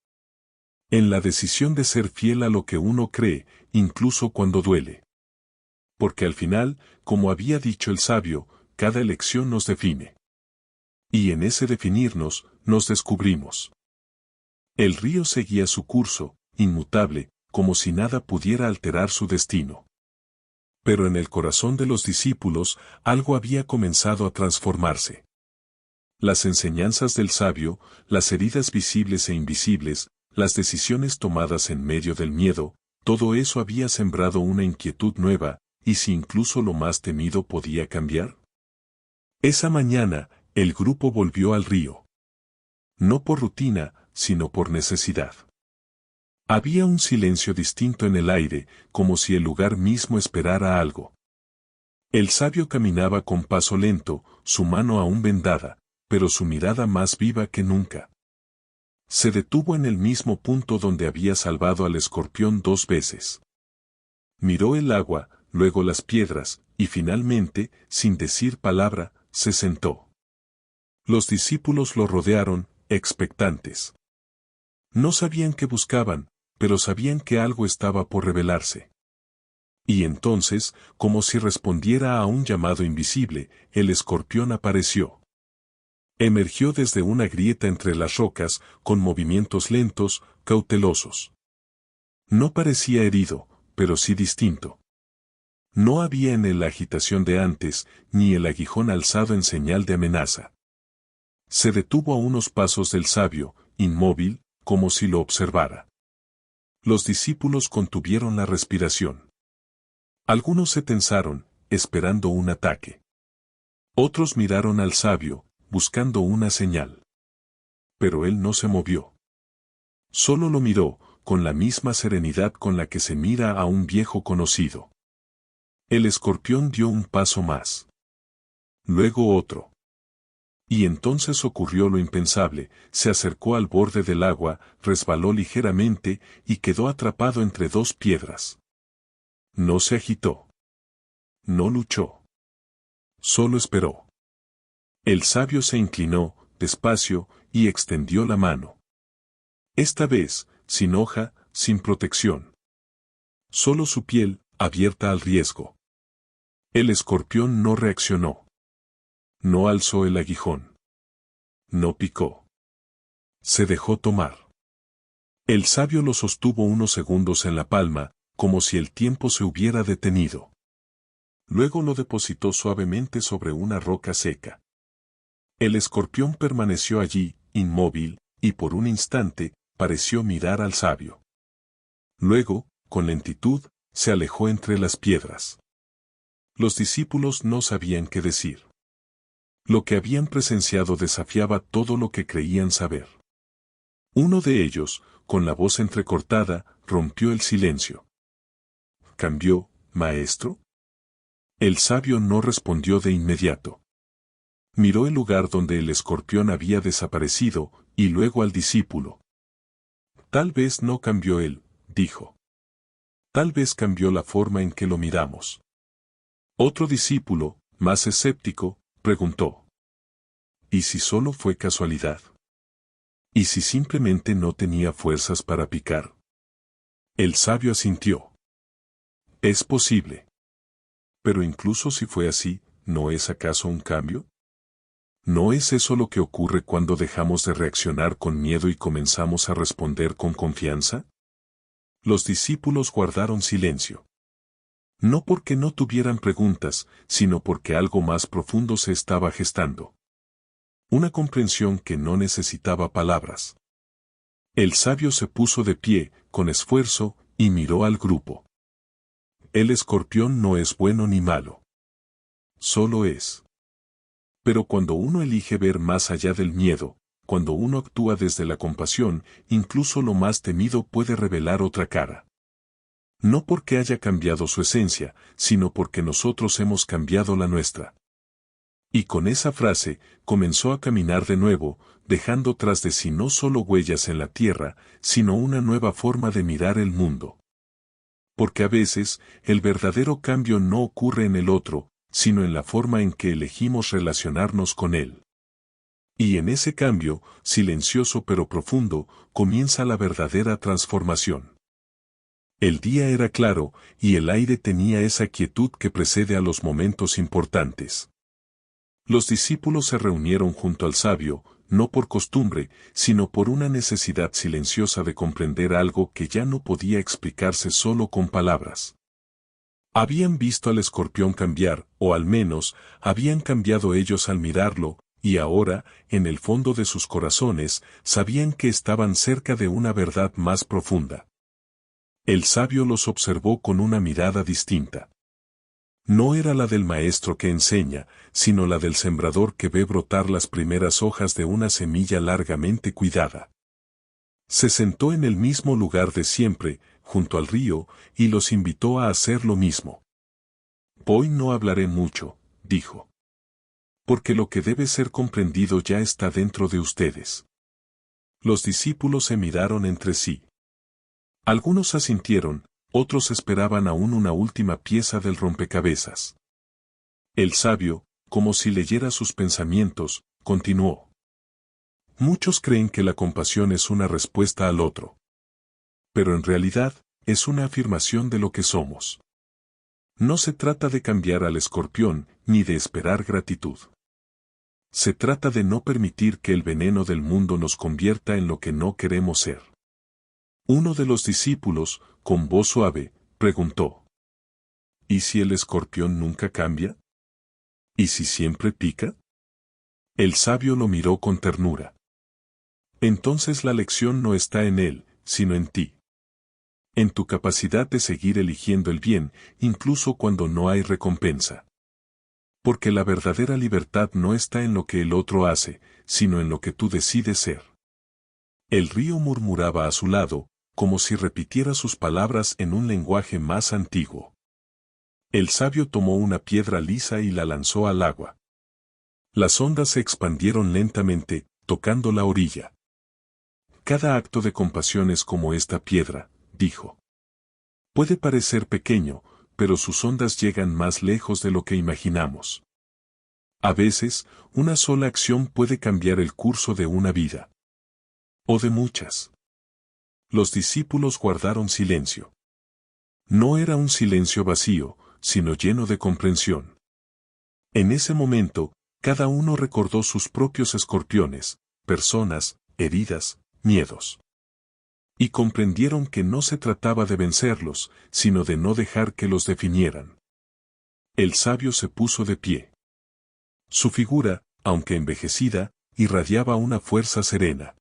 [SPEAKER 1] En la decisión de ser fiel a lo que uno cree, incluso cuando duele. Porque al final, como había dicho el sabio, cada elección nos define. Y en ese definirnos, nos descubrimos. El río seguía su curso, inmutable, como si nada pudiera alterar su destino. Pero en el corazón de los discípulos, algo había comenzado a transformarse. Las enseñanzas del sabio, las heridas visibles e invisibles, las decisiones tomadas en medio del miedo, todo eso había sembrado una inquietud nueva, ¿y si incluso lo más temido podía cambiar? Esa mañana, el grupo volvió al río. No por rutina, sino por necesidad. Había un silencio distinto en el aire, como si el lugar mismo esperara algo. El sabio caminaba con paso lento, su mano aún vendada, pero su mirada más viva que nunca. Se detuvo en el mismo punto donde había salvado al escorpión 2 veces. Miró el agua, luego las piedras, y finalmente, sin decir palabra, se sentó. Los discípulos lo rodearon, expectantes. No sabían qué buscaban, pero sabían que algo estaba por revelarse. Y entonces, como si respondiera a un llamado invisible, el escorpión apareció. Emergió desde una grieta entre las rocas, con movimientos lentos, cautelosos. No parecía herido, pero sí distinto. No había en él la agitación de antes, ni el aguijón alzado en señal de amenaza. Se detuvo a unos pasos del sabio, inmóvil, como si lo observara. Los discípulos contuvieron la respiración. Algunos se tensaron, esperando un ataque. Otros miraron al sabio, buscando una señal. Pero él no se movió. Solo lo miró, con la misma serenidad con la que se mira a un viejo conocido. El escorpión dio un paso más. Luego otro. Y entonces ocurrió lo impensable, se acercó al borde del agua, resbaló ligeramente, y quedó atrapado entre 2 piedras. No se agitó. No luchó. Solo esperó. El sabio se inclinó, despacio, y extendió la mano. Esta vez, sin hoja, sin protección. Solo su piel, abierta al riesgo. El escorpión no reaccionó. No alzó el aguijón. no picó. Se dejó tomar. El sabio lo sostuvo unos segundos en la palma, como si el tiempo se hubiera detenido. Luego lo depositó suavemente sobre una roca seca. El escorpión permaneció allí, inmóvil, y por un instante, pareció mirar al sabio. Luego, con lentitud, se alejó entre las piedras. Los discípulos no sabían qué decir. Lo que habían presenciado desafiaba todo lo que creían saber. Uno de ellos, con la voz entrecortada, rompió el silencio. ¿Cambió, maestro? El sabio no respondió de inmediato. Miró el lugar donde el escorpión había desaparecido, y luego al discípulo. Tal vez no cambió él, dijo. Tal vez cambió la forma en que lo miramos. Otro discípulo, más escéptico, preguntó. ¿Y si solo fue casualidad? ¿Y si simplemente no tenía fuerzas para picar? El sabio asintió. Es posible. Pero incluso si fue así, ¿no es acaso un cambio? ¿No es eso lo que ocurre cuando dejamos de reaccionar con miedo y comenzamos a responder con confianza? Los discípulos guardaron silencio. No porque no tuvieran preguntas, sino porque algo más profundo se estaba gestando. Una comprensión que no necesitaba palabras. El sabio se puso de pie, con esfuerzo, y miró al grupo. El escorpión no es bueno ni malo. Solo es. Pero cuando uno elige ver más allá del miedo, cuando uno actúa desde la compasión, incluso lo más temido puede revelar otra cara. No porque haya cambiado su esencia, sino porque nosotros hemos cambiado la nuestra. Y con esa frase, comenzó a caminar de nuevo, dejando tras de sí no solo huellas en la tierra, sino una nueva forma de mirar el mundo. Porque a veces, el verdadero cambio no ocurre en el otro, sino en la forma en que elegimos relacionarnos con él. Y en ese cambio, silencioso pero profundo, comienza la verdadera transformación. El día era claro, y el aire tenía esa quietud que precede a los momentos importantes. Los discípulos se reunieron junto al sabio, no por costumbre, sino por una necesidad silenciosa de comprender algo que ya no podía explicarse solo con palabras. Habían visto al escorpión cambiar, o al menos, habían cambiado ellos al mirarlo, y ahora, en el fondo de sus corazones, sabían que estaban cerca de una verdad más profunda. El sabio los observó con una mirada distinta. No era la del maestro que enseña, sino la del sembrador que ve brotar las primeras hojas de una semilla largamente cuidada. Se sentó en el mismo lugar de siempre, junto al río, y los invitó a hacer lo mismo. Hoy no hablaré mucho, dijo. Porque lo que debe ser comprendido ya está dentro de ustedes. Los discípulos se miraron entre sí. Algunos asintieron, otros esperaban aún una última pieza del rompecabezas. El sabio, como si leyera sus pensamientos, continuó. Muchos creen que la compasión es una respuesta al otro. Pero en realidad, es una afirmación de lo que somos. No se trata de cambiar al escorpión, ni de esperar gratitud. Se trata de no permitir que el veneno del mundo nos convierta en lo que no queremos ser. Uno de los discípulos, con voz suave, preguntó. ¿Y si el escorpión nunca cambia? ¿Y si siempre pica? El sabio lo miró con ternura. Entonces la lección no está en él, sino en ti. En tu capacidad de seguir eligiendo el bien, incluso cuando no hay recompensa. Porque la verdadera libertad no está en lo que el otro hace, sino en lo que tú decides ser. El río murmuraba a su lado, como si repitiera sus palabras en un lenguaje más antiguo. El sabio tomó una piedra lisa y la lanzó al agua. Las ondas se expandieron lentamente, tocando la orilla. Cada acto de compasión es como esta piedra, dijo. Puede parecer pequeño, pero sus ondas llegan más lejos de lo que imaginamos. A veces, una sola acción puede cambiar el curso de una vida. O de muchas. Los discípulos guardaron silencio. No era un silencio vacío, sino lleno de comprensión. En ese momento, Cada uno recordó sus propios escorpiones, personas, heridas, miedos. Y comprendieron que no se trataba de vencerlos, sino de no dejar que los definieran. El sabio se puso de pie. Su figura, aunque envejecida, irradiaba una fuerza serena.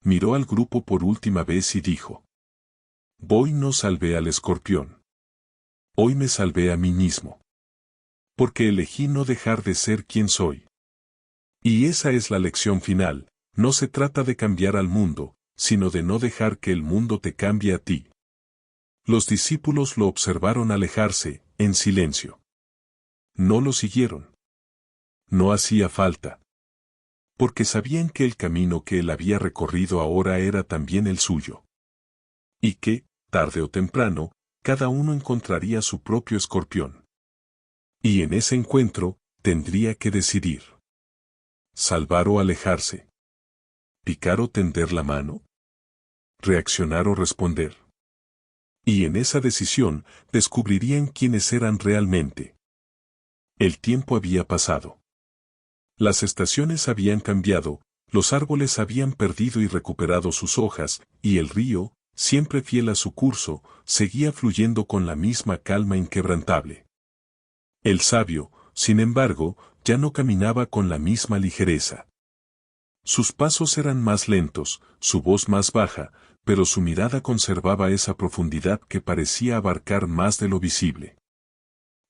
[SPEAKER 1] Miró al grupo por última vez y dijo: Hoy no salvé al escorpión. Hoy me salvé a mí mismo. Porque elegí no dejar de ser quien soy. Y esa es la lección final: no se trata de cambiar al mundo, sino de no dejar que el mundo te cambie a ti. Los discípulos lo observaron alejarse, en silencio. No lo siguieron. No hacía falta. Porque sabían que el camino que él había recorrido ahora era también el suyo. Y que, tarde o temprano, cada uno encontraría su propio escorpión. Y en ese encuentro, tendría que decidir: salvar o alejarse. Picar o tender la mano. Reaccionar o responder. Y en esa decisión, descubrirían quiénes eran realmente. El tiempo había pasado. Las estaciones habían cambiado, los árboles habían perdido y recuperado sus hojas, y el río, siempre fiel a su curso, seguía fluyendo con la misma calma inquebrantable. El sabio, sin embargo, ya no caminaba con la misma ligereza. Sus pasos eran más lentos, su voz más baja, pero su mirada conservaba esa profundidad que parecía abarcar más de lo visible.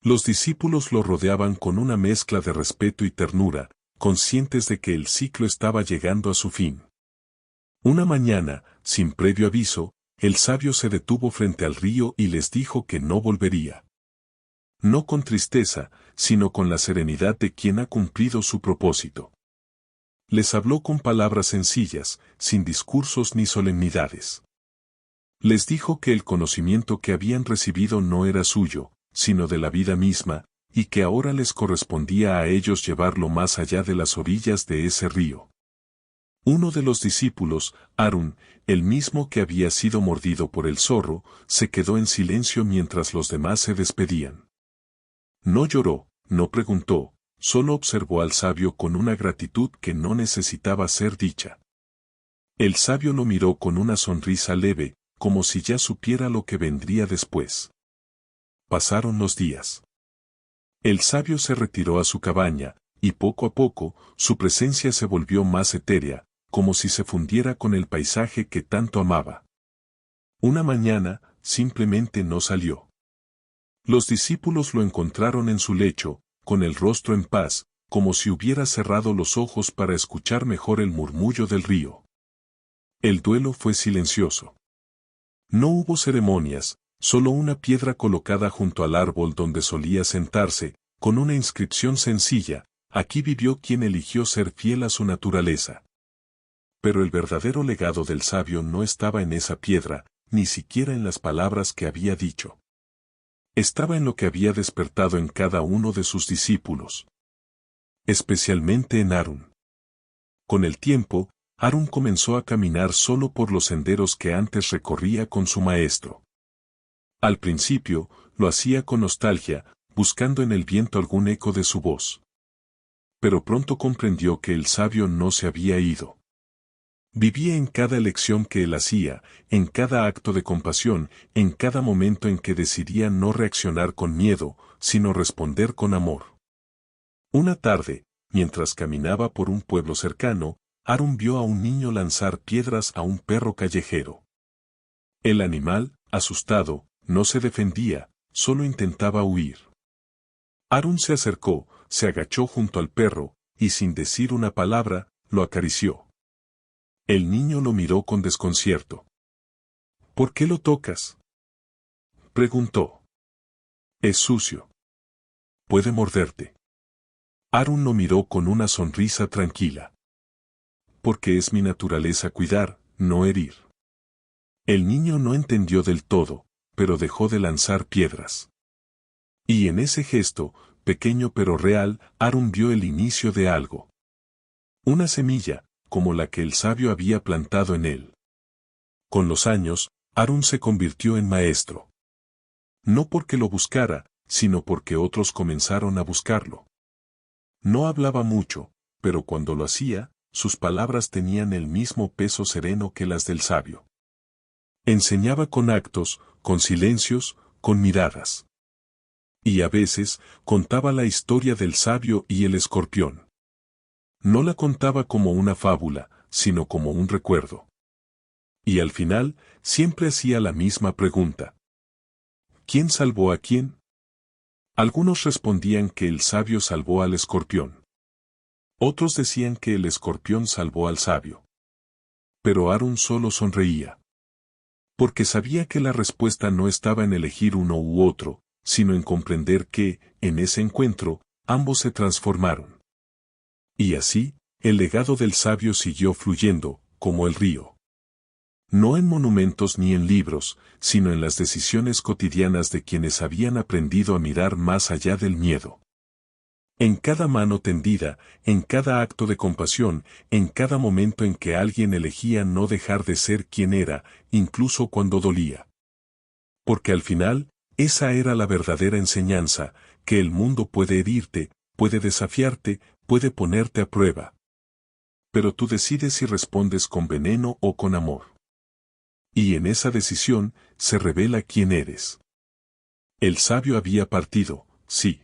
[SPEAKER 1] Los discípulos lo rodeaban con una mezcla de respeto y ternura, conscientes de que el ciclo estaba llegando a su fin. Una mañana, sin previo aviso, el sabio se detuvo frente al río y les dijo que no volvería. No con tristeza, sino con la serenidad de quien ha cumplido su propósito. Les habló con palabras sencillas, sin discursos ni solemnidades. Les dijo que el conocimiento que habían recibido no era suyo, sino de la vida misma, y que ahora les correspondía a ellos llevarlo más allá de las orillas de ese río. Uno de los discípulos, Harún, el mismo que había sido mordido por el zorro, se quedó en silencio mientras los demás se despedían. No lloró, no preguntó, solo observó al sabio con una gratitud que no necesitaba ser dicha. El sabio lo miró con una sonrisa leve, como si ya supiera lo que vendría después. Pasaron los días. El sabio se retiró a su cabaña, y poco a poco, su presencia se volvió más etérea, como si se fundiera con el paisaje que tanto amaba. Una mañana, simplemente no salió. Los discípulos lo encontraron en su lecho, con el rostro en paz, como si hubiera cerrado los ojos para escuchar mejor el murmullo del río. El duelo fue silencioso. No hubo ceremonias, solo una piedra colocada junto al árbol donde solía sentarse, con una inscripción sencilla: aquí vivió quien eligió ser fiel a su naturaleza. Pero el verdadero legado del sabio no estaba en esa piedra, ni siquiera en las palabras que había dicho. Estaba en lo que había despertado en cada uno de sus discípulos. Especialmente en Harún. Con el tiempo, Harún comenzó a caminar solo por los senderos que antes recorría con su maestro. Al principio, lo hacía con nostalgia, buscando en el viento algún eco de su voz. Pero pronto comprendió que el sabio no se había ido. Vivía en cada elección que él hacía, en cada acto de compasión, en cada momento en que decidía no reaccionar con miedo, sino responder con amor. Una tarde, mientras caminaba por un pueblo cercano, Harún vio a un niño lanzar piedras a un perro callejero. El animal, asustado, no se defendía, solo intentaba huir. Harún se acercó, se agachó junto al perro, y sin decir una palabra, lo acarició. El niño lo miró con desconcierto. ¿Por qué lo tocas?, preguntó. Es sucio. Puede morderte. Harún lo miró con una sonrisa tranquila. Porque es mi naturaleza cuidar, no herir. El niño no entendió del todo, pero dejó de lanzar piedras. Y en ese gesto, pequeño pero real, Harún vio el inicio de algo. Una semilla, como la que el sabio había plantado en él. Con los años, Harún se convirtió en maestro. No porque lo buscara, sino porque otros comenzaron a buscarlo. No hablaba mucho, pero cuando lo hacía, sus palabras tenían el mismo peso sereno que las del sabio. Enseñaba con actos, con silencios, con miradas. Y a veces, contaba la historia del sabio y el escorpión. No la contaba como una fábula, sino como un recuerdo. Y al final, siempre hacía la misma pregunta. ¿Quién salvó a quién? Algunos respondían que el sabio salvó al escorpión. Otros decían que el escorpión salvó al sabio. Pero Aaron solo sonreía. Porque sabía que la respuesta no estaba en elegir uno u otro, sino en comprender que, en ese encuentro, ambos se transformaron. Y así, el legado del sabio siguió fluyendo, como el río. No en monumentos ni en libros, sino en las decisiones cotidianas de quienes habían aprendido a mirar más allá del miedo. En cada mano tendida, en cada acto de compasión, en cada momento en que alguien elegía no dejar de ser quien era, incluso cuando dolía. Porque al final, esa era la verdadera enseñanza, que el mundo puede herirte, puede desafiarte, puede ponerte a prueba. Pero tú decides si respondes con veneno o con amor. Y en esa decisión, se revela quién eres. El sabio había partido, sí.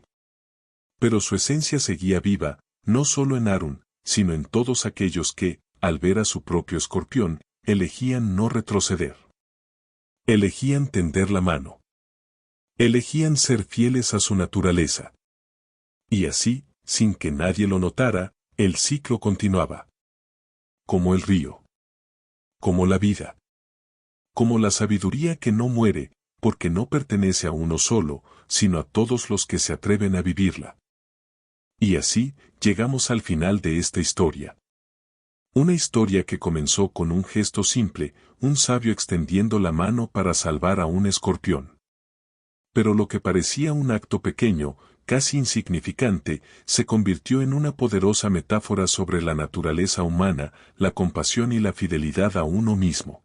[SPEAKER 1] Pero su esencia seguía viva, no solo en Aaron, sino en todos aquellos que, al ver a su propio escorpión, elegían no retroceder. Elegían tender la mano. Elegían ser fieles a su naturaleza. Y así, sin que nadie lo notara, el ciclo continuaba. Como el río. Como la vida. Como la sabiduría que no muere, porque no pertenece a uno solo, sino a todos los que se atreven a vivirla. Y así, llegamos al final de esta historia. Una historia que comenzó con un gesto simple, un sabio extendiendo la mano para salvar a un escorpión. Pero lo que parecía un acto pequeño, casi insignificante, se convirtió en una poderosa metáfora sobre la naturaleza humana, la compasión y la fidelidad a uno mismo.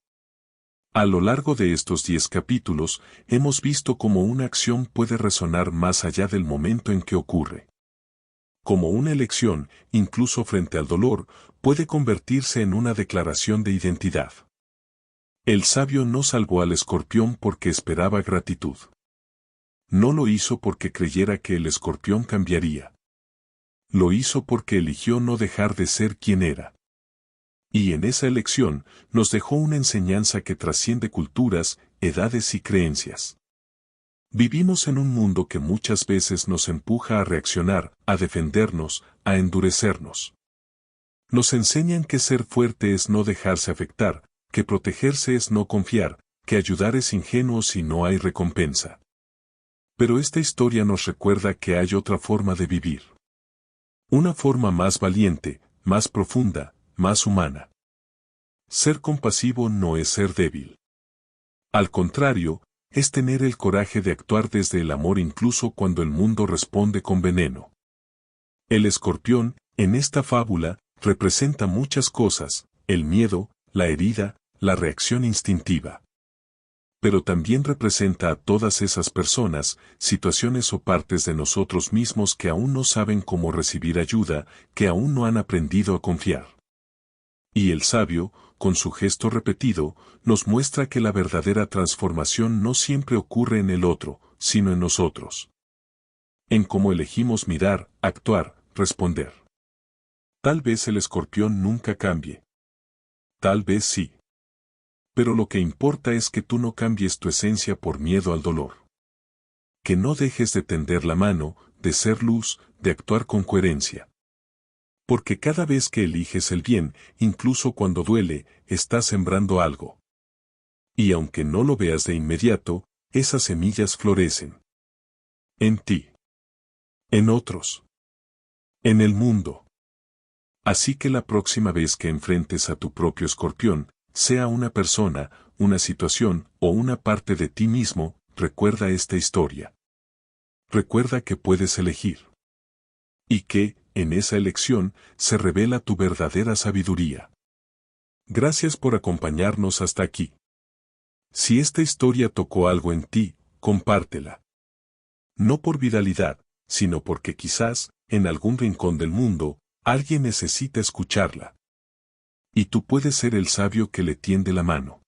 [SPEAKER 1] A lo largo de estos 10 capítulos, hemos visto cómo una acción puede resonar más allá del momento en que ocurre. Como una elección, incluso frente al dolor, puede convertirse en una declaración de identidad. El sabio no salvó al escorpión porque esperaba gratitud. No lo hizo porque creyera que el escorpión cambiaría. Lo hizo porque eligió no dejar de ser quien era. Y en esa elección, nos dejó una enseñanza que trasciende culturas, edades y creencias. Vivimos en un mundo que muchas veces nos empuja a reaccionar, a defendernos, a endurecernos. Nos enseñan que ser fuerte es no dejarse afectar, que protegerse es no confiar, que ayudar es ingenuo si no hay recompensa. Pero esta historia nos recuerda que hay otra forma de vivir. Una forma más valiente, más profunda, más humana. Ser compasivo no es ser débil. Al contrario, es tener el coraje de actuar desde el amor incluso cuando el mundo responde con veneno. El escorpión, en esta fábula, representa muchas cosas, el miedo, la herida, la reacción instintiva. Pero también representa a todas esas personas, situaciones o partes de nosotros mismos que aún no saben cómo recibir ayuda, que aún no han aprendido a confiar. Y el sabio, con su gesto repetido, nos muestra que la verdadera transformación no siempre ocurre en el otro, sino en nosotros. En cómo elegimos mirar, actuar, responder. Tal vez el escorpión nunca cambie. Tal vez sí. Pero lo que importa es que tú no cambies tu esencia por miedo al dolor. Que no dejes de tender la mano, de ser luz, de actuar con coherencia. Porque cada vez que eliges el bien, incluso cuando duele, estás sembrando algo. Y aunque no lo veas de inmediato, esas semillas florecen. En ti. En otros. En el mundo. Así que la próxima vez que enfrentes a tu propio escorpión, sea una persona, una situación o una parte de ti mismo, recuerda esta historia. Recuerda que puedes elegir. Y que, en esa elección, se revela tu verdadera sabiduría. Gracias por acompañarnos hasta aquí. Si esta historia tocó algo en ti, compártela. No por viralidad, sino porque quizás, en algún rincón del mundo, alguien necesita escucharla. Y tú puedes ser el sabio que le tiende la mano.